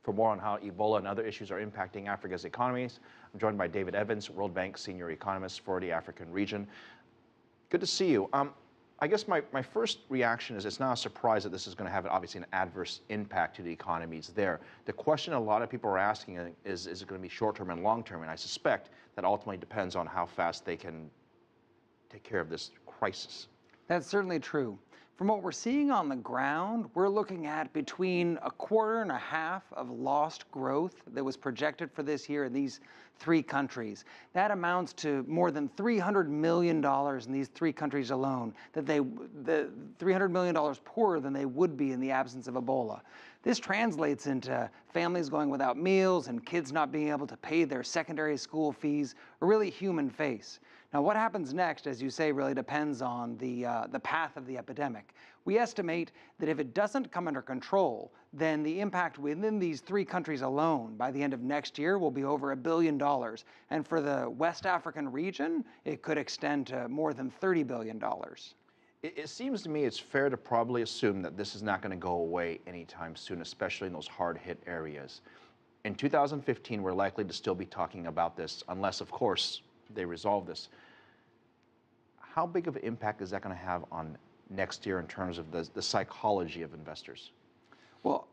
For more on how Ebola and other issues are impacting Africa's economies, I'm joined by David Evans, World Bank Senior Economist for the African region. Good to see you. I guess my first reaction is it's not a surprise that this is going to have obviously an adverse impact to the economies there. The question a lot of people are asking is it going to be short-term and long-term? And I suspect that ultimately depends on how fast they can take care of this crisis. That's certainly true. From what we're seeing on the ground, we're looking at between 1.25 quarters of lost growth that was projected for this year in these three countries. That amounts to more than $300 million in these three countries alone, the $300 million poorer than they would be in the absence of Ebola. This translates into families going without meals and kids not being able to pay their secondary school fees, a really human face. Now, what happens next, as you say, really depends on the path of the epidemic. We estimate that if it doesn't come under control, then the impact within these three countries alone by the end of next year will be over $1 billion. And for the West African region, it could extend to more than $30 billion. It seems to me it's fair to probably assume that this is not going to go away anytime soon, especially in those hard-hit areas. In 2015, we're likely to still be talking about this, unless, of course, they resolve this. How big of an impact is that going to have on next year in terms of the psychology of investors? Well,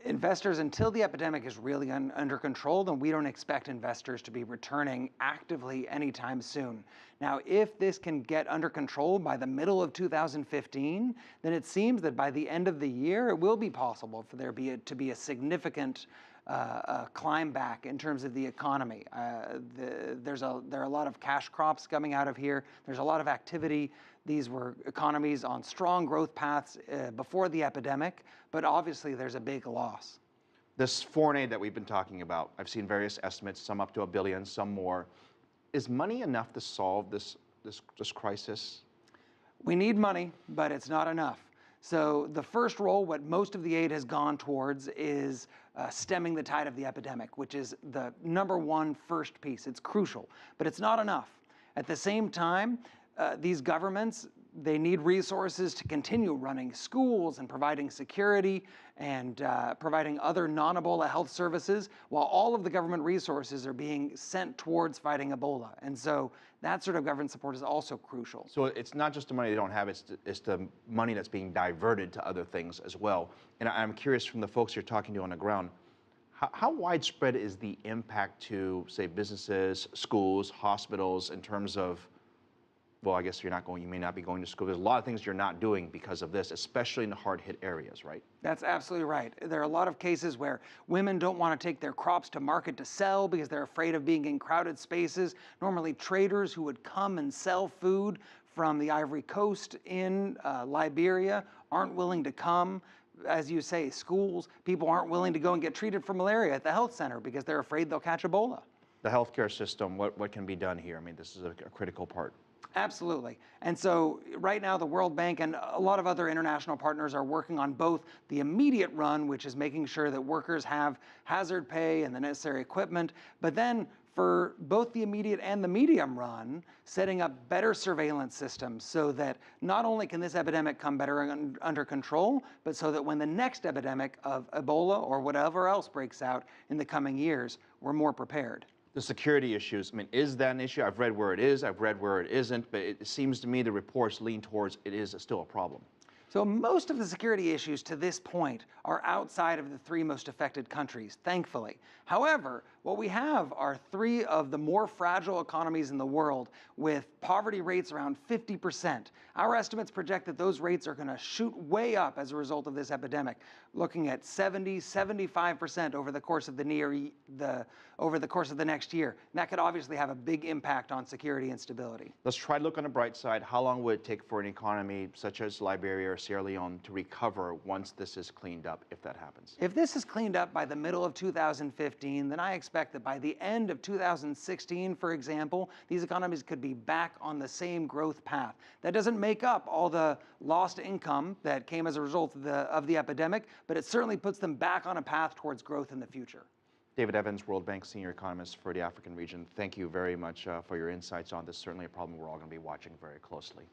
investors, until the epidemic is really under control, then we don't expect investors to be returning actively anytime soon. Now, if this can get under control by the middle of 2015, then it seems that by the end of the year, it will be possible for there to be a significant climb back in terms of the economy. There are a lot of cash crops coming out of here. There's a lot of activity. These were economies on strong growth paths before the epidemic, but obviously there's a big loss. This foreign aid that we've been talking about, I've seen various estimates, some up to $1 billion, some more. Is money enough to solve this crisis? We need money, but it's not enough. So the first role, what most of the aid has gone towards, is stemming the tide of the epidemic, which is the #1 first piece. It's crucial, but it's not enough. At the same time, these governments, they need resources to continue running schools and providing security and providing other non-Ebola health services, while all of the government resources are being sent towards fighting Ebola. And so that sort of government support is also crucial. So it's not just the money they don't have, it's the money that's being diverted to other things as well. And I'm curious from the folks you're talking to on the ground, how widespread is the impact to, say, businesses, schools, hospitals in terms of, well, I guess you may not be going to school. There's a lot of things you're not doing because of this, especially in the hard-hit areas, right? That's absolutely right. There are a lot of cases where women don't want to take their crops to market to sell because they're afraid of being in crowded spaces. Normally, traders who would come and sell food from the Ivory Coast in Liberia aren't willing to come. As you say, schools, people aren't willing to go and get treated for malaria at the health center because they're afraid they'll catch Ebola. The healthcare system, what can be done here? I mean, this is a critical part. Absolutely. And so right now the World Bank and a lot of other international partners are working on both the immediate run, which is making sure that workers have hazard pay and the necessary equipment, but then for both the immediate and the medium run, setting up better surveillance systems so that not only can this epidemic come better under control, but so that when the next epidemic of Ebola or whatever else breaks out in the coming years, we're more prepared. The security issues, I mean, is that an issue? I've read where it is, I've read where it isn't, but it seems to me the reports lean towards it is still a problem. So most of the security issues to this point are outside of the three most affected countries, thankfully. However, what we have are three of the more fragile economies in the world with poverty rates around 50%. Our estimates project that those rates are going to shoot way up as a result of this epidemic, looking at 70, 75% over the course of the next year. And that could obviously have a big impact on security and stability. Let's try to look on the bright side. How long would it take for an economy such as Liberia or Sierra Leone to recover once this is cleaned up, if that happens? If this is cleaned up by the middle of 2015, then I expect that by the end of 2016, for example, these economies could be back on the same growth path. That doesn't make up all the lost income that came as a result of the epidemic, but it certainly puts them back on a path towards growth in the future. David Evans, World Bank Senior Economist for the African region. Thank you very much for your insights on this. Certainly a problem we're all going to be watching very closely.